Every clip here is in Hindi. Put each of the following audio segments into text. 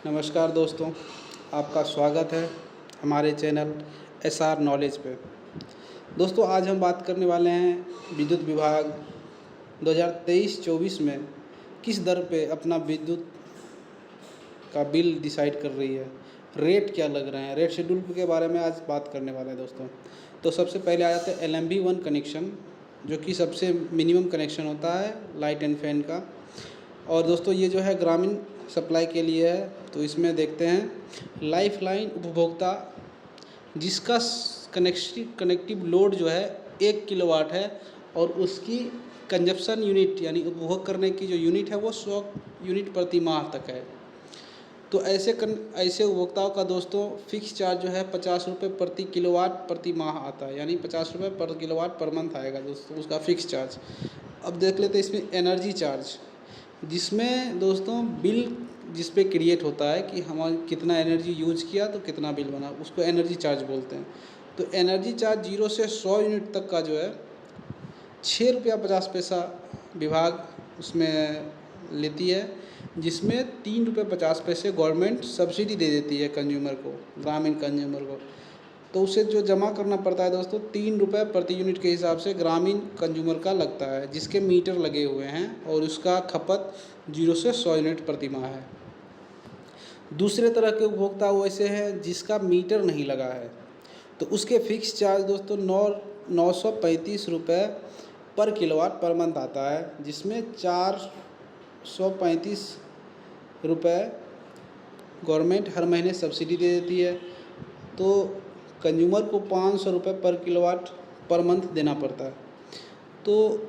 नमस्कार दोस्तों, आपका स्वागत है हमारे चैनल एसआर नॉलेज पे। दोस्तों, आज हम बात करने वाले हैं विद्युत विभाग 2023-24 में किस दर पे अपना विद्युत का बिल डिसाइड कर रही है, रेट क्या लग रहे हैं, रेट शेड्यूल के बारे में आज बात करने वाले हैं दोस्तों। तो सबसे पहले आ जाते हैं LMB1 कनेक्शन, जो कि सबसे मिनिमम कनेक्शन होता है लाइट एंड फैन का। और दोस्तों ये जो है ग्रामीण सप्लाई के लिए है। तो इसमें देखते हैं लाइफलाइन उपभोक्ता जिसका कनेक्टिव लोड जो है 1 किलोवाट है और उसकी कंजप्शन यूनिट यानी उपभोग करने की जो यूनिट है वो 100 यूनिट प्रति माह तक है। तो ऐसे उपभोक्ताओं का दोस्तों फिक्स चार्ज जो है 50 रुपये प्रति किलोवाट प्रति माह आता है, यानी 50 रुपये पर किलोवाट पर मंथ आएगा दोस्तों उसका फिक्स चार्ज। अब देख लेते हैं इसमें एनर्जी चार्ज, जिसमें दोस्तों बिल जिस पे क्रिएट होता है कि हम कितना एनर्जी यूज किया तो कितना बिल बना, उसको एनर्जी चार्ज बोलते हैं। तो एनर्जी चार्ज 0 से 100 यूनिट तक का जो है 6 रुपया 50 पैसा विभाग उसमें लेती है, जिसमें 3 रुपये 50 पैसे गवर्नमेंट सब्सिडी दे देती है कंज्यूमर को, ग्रामीण कंज्यूमर को। तो उसे जो जमा करना पड़ता है दोस्तों 3 रुपये प्रति यूनिट के हिसाब से ग्रामीण कंज्यूमर का लगता है, जिसके मीटर लगे हुए हैं और उसका खपत 0 से 100 यूनिट प्रति माह है। दूसरे तरह के उपभोक्ता वैसे हैं जिसका मीटर नहीं लगा है, तो उसके फिक्स चार्ज दोस्तों 935 रुपये पर किलोवाट पर मंथ आता है, जिसमें 435 रुपये गवर्नमेंट हर महीने सब्सिडी दे देती है। तो कंज्यूमर को 500 रुपये पर किलोवाट पर मंथ देना पड़ता है। तो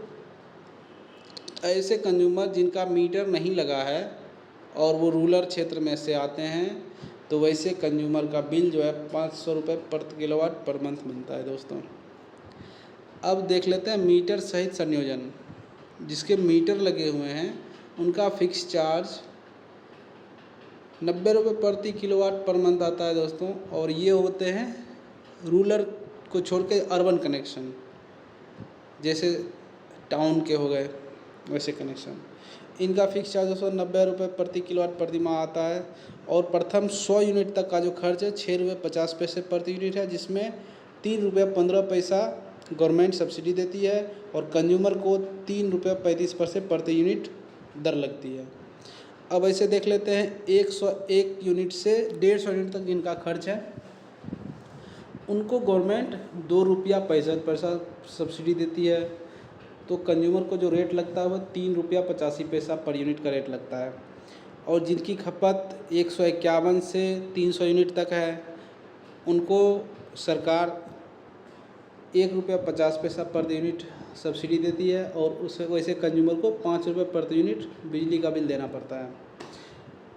ऐसे कंज्यूमर जिनका मीटर नहीं लगा है और वो रूरल क्षेत्र में से आते हैं, तो वैसे कंज्यूमर का बिल जो है 500 रुपये प्रति किलोवाट पर मंथ बनता है दोस्तों। अब देख लेते हैं मीटर सहित संयोजन, जिसके मीटर लगे हुए हैं उनका फिक्स चार्ज 90 रुपये प्रति किलोवाट पर मंथ आता है दोस्तों। और ये होते हैं रूरल को छोड़ के अर्बन कनेक्शन, जैसे टाउन के हो गए वैसे कनेक्शन। इनका फिक्स चार्ज 90 रुपये प्रति किलोवाट प्रति माह आता है। और प्रथम 100 यूनिट तक का जो खर्च है 6 रुपये 50 पैसे प्रति यूनिट है, जिसमें 3 रुपये 15 पैसा गवर्नमेंट सब्सिडी देती है और कंज्यूमर को 3 रुपये 35 पैसे प्रति यूनिट दर लगती है। अब ऐसे देख लेते हैं 101 यूनिट से 150 यूनिट तक जिनका खर्च है उनको गवर्नमेंट 2 रुपया 65 पैसा सब्सिडी देती है। तो कंज्यूमर को जो रेट लगता है वो 3 रुपया 85 पैसा पर यूनिट का रेट लगता है। और जिनकी खपत 151 से 300 यूनिट तक है उनको सरकार 1 रुपया 50 पैसा पर यूनिट सब्सिडी देती है और उसे वैसे कंज्यूमर को 5 रुपये प्रति यूनिट बिजली का बिल देना पड़ता है।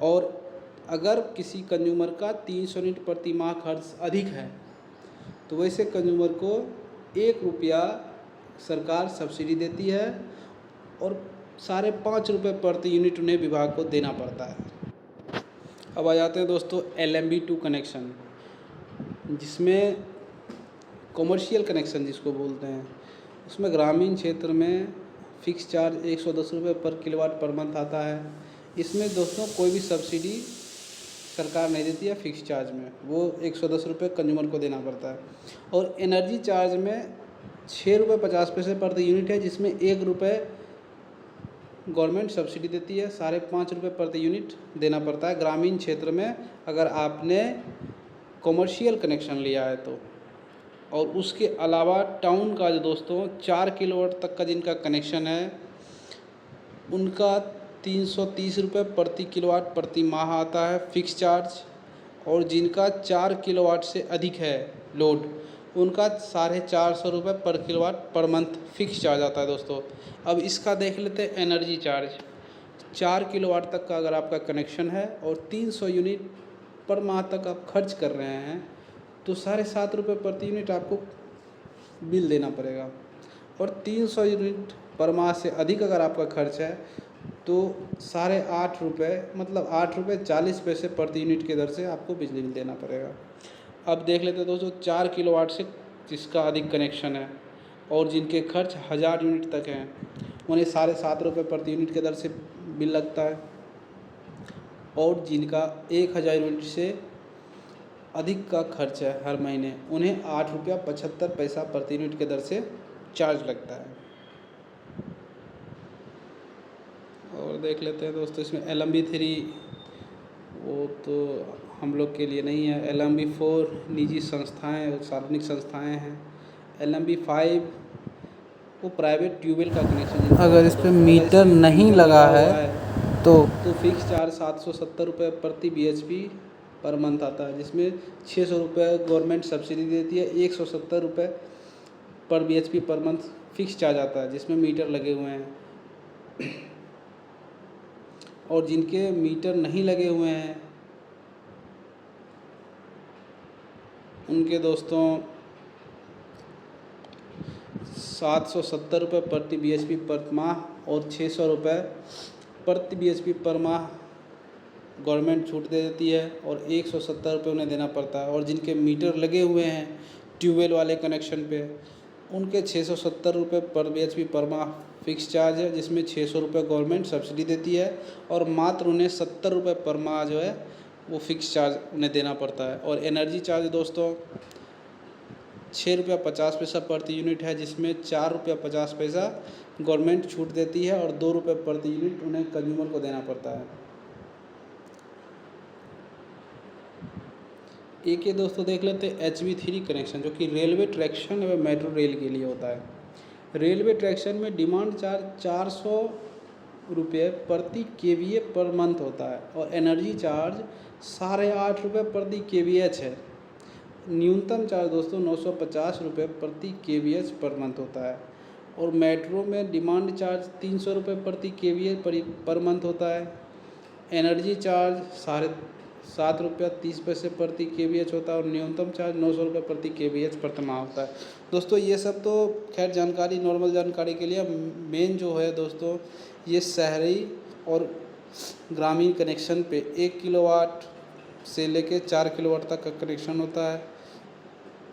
और अगर किसी कंज्यूमर का 300 यूनिट प्रति माह खर्च अधिक है तो वैसे कंज्यूमर को 1 रुपया सरकार सब्सिडी देती है और 5.5 रुपये प्रति यूनिट उन्हें विभाग को देना पड़ता है। अब आ जाते हैं दोस्तों LMB2 कनेक्शन, जिसमें कॉमर्शियल कनेक्शन जिसको बोलते हैं, उसमें ग्रामीण क्षेत्र में फ़िक्स चार्ज 110 रुपये पर किलोवाट पर मंथ आता है। इसमें दोस्तों कोई भी सब्सिडी सरकार नहीं देती है फिक्स चार्ज में, वो 110 रुपये कंज्यूमर को देना पड़ता है। और एनर्जी चार्ज में 6 रुपये 50 पैसे प्रति यूनिट है, जिसमें 1 रुपये गवर्नमेंट सब्सिडी देती है, 5.5 रुपये प्रति यूनिट देना पड़ता है ग्रामीण क्षेत्र में अगर आपने कॉमर्शियल कनेक्शन लिया है तो। और उसके अलावा टाउन का जो दोस्तों 4 किलोवाट तक का जिनका कनेक्शन है उनका 330 रुपये प्रति किलोवाट प्रति माह आता है फिक्स चार्ज। और जिनका 4 किलोवाट से अधिक है लोड उनका 450 रुपये पर kilowatt per month fix charge आता है दोस्तों। अब इसका देख लेते हैं एनर्जी चार्ज। 4 किलोवाट तक का अगर आपका कनेक्शन है और 300 यूनिट पर माह तक आप खर्च कर रहे हैं तो 7.5 रुपये प्रति यूनिट आपको बिल देना पड़ेगा। और 300 यूनिट पर माह से अधिक अगर आपका खर्च है तो 8.5 रुपये मतलब 8 रुपये 40 पैसे प्रति यूनिट के दर से आपको बिजली बिल देना पड़ेगा। अब देख लेते हैं दोस्तों 4 किलोवाट से जिसका अधिक कनेक्शन है और जिनके खर्च 1000 यूनिट तक हैं उन्हें 7.5 रुपये प्रति यूनिट के दर से बिल लगता है। और जिनका 1000 यूनिट से अधिक का खर्च है हर महीने, उन्हें 8.75 रुपया प्रति यूनिट के दर से चार्ज लगता है। और देख लेते हैं दोस्तों इसमें LMB3 वो तो हम लोग के लिए नहीं है। LMB4 निजी संस्थाएं और सार्वजनिक संस्थाएं हैं। LMB5 वो प्राइवेट ट्यूबवेल का कनेक्शन, अगर इस पे मीटर नहीं लगा है तो फिक्स चार्ज 770 रुपये प्रति BHP पर मंथ आता है, जिसमें 600 रुपये गवर्नमेंट सब्सिडी देती है। 170 रुपये पर BHP per month fix charge आता है, जिसमें मीटर लगे हुए हैं। और जिनके मीटर नहीं लगे हुए हैं उनके दोस्तों 770 रुपये प्रति BHP पर माह और 600 रुपये प्रति BHP पर माह गवर्नमेंट छूट दे देती है, और 170 रुपये उन्हें देना पड़ता है। और जिनके मीटर लगे हुए हैं ट्यूबवेल वाले कनेक्शन पे, उनके 670 रुपये पर BHP पर माह फिक्स चार्ज है, जिसमें 600 रुपये गवर्नमेंट सब्सिडी देती है, और मात्र उन्हें 70 रुपये पर माह जो है वो फिक्स चार्ज उन्हें देना पड़ता है। और एनर्जी चार्ज दोस्तों 6.50 रुपया प्रति यूनिट है, जिसमें 4.50 रुपया गवर्नमेंट छूट देती है, और 2 रुपये प्रति यूनिट उन्हें कंज्यूमर को देना पड़ता है। एक ये दोस्तों देख लेते हैं HV3 कनेक्शन, जो कि रेलवे ट्रैक्शन एवं मेट्रो रेल के लिए होता है। रेलवे ट्रैक्शन में डिमांड चार्ज 400 रुपये प्रति KVA पर मंथ होता है, और एनर्जी चार्ज 8.5 रुपये प्रति KVH है। न्यूनतम चार्ज दोस्तों 950 रुपये प्रति KVH पर मंथ होता है। और मेट्रो में डिमांड चार्ज 300 रुपये प्रति KVA पर मंथ होता है। एनर्जी चार्ज 7.30 रुपये प्रति KVH होता है, और न्यूनतम चार्ज 900 रुपये प्रति KVH प्रति माह होता है। दोस्तों ये सब तो खैर जानकारी, नॉर्मल जानकारी के लिए। मेन जो है दोस्तों ये शहरी और ग्रामीण कनेक्शन पे 1 किलोवाट से लेके 4 किलोवाट तक का कनेक्शन होता है,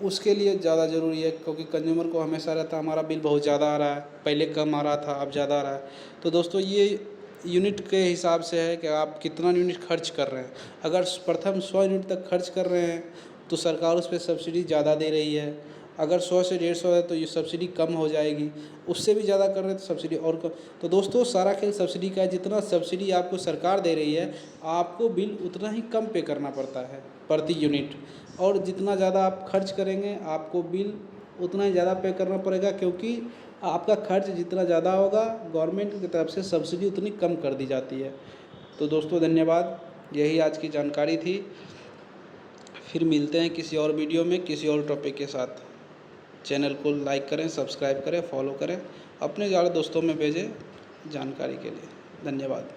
उसके लिए ज़्यादा ज़रूरी है, क्योंकि कंज्यूमर को हमेशा रहता है हमारा बिल बहुत ज़्यादा आ रहा है, पहले कम आ रहा था अब ज़्यादा आ रहा है। तो दोस्तों ये यूनिट के हिसाब से है कि आप कितना यूनिट खर्च कर रहे हैं। अगर प्रथम 100 यूनिट तक खर्च कर रहे हैं तो सरकार उस पर सब्सिडी ज़्यादा दे रही है। अगर 100 से 150 है तो ये सब्सिडी कम हो जाएगी, उससे भी ज़्यादा कर रहे हैं तो सब्सिडी और कम। तो दोस्तों सारा खेल सब्सिडी का है। जितना सब्सिडी आपको सरकार दे रही है, आपको बिल उतना ही कम पे करना पड़ता है प्रति यूनिट, और जितना ज़्यादा आप खर्च करेंगे आपको बिल उतना ही ज़्यादा पे करना पड़ेगा, क्योंकि आपका खर्च जितना ज़्यादा होगा गवर्नमेंट की तरफ से सब्सिडी उतनी कम कर दी जाती है। तो दोस्तों धन्यवाद, यही आज की जानकारी थी। फिर मिलते हैं किसी और वीडियो में किसी और टॉपिक के साथ। चैनल को लाइक करें, सब्सक्राइब करें, फॉलो करें, अपने ज़्यादा दोस्तों में भेजें जानकारी के लिए। धन्यवाद।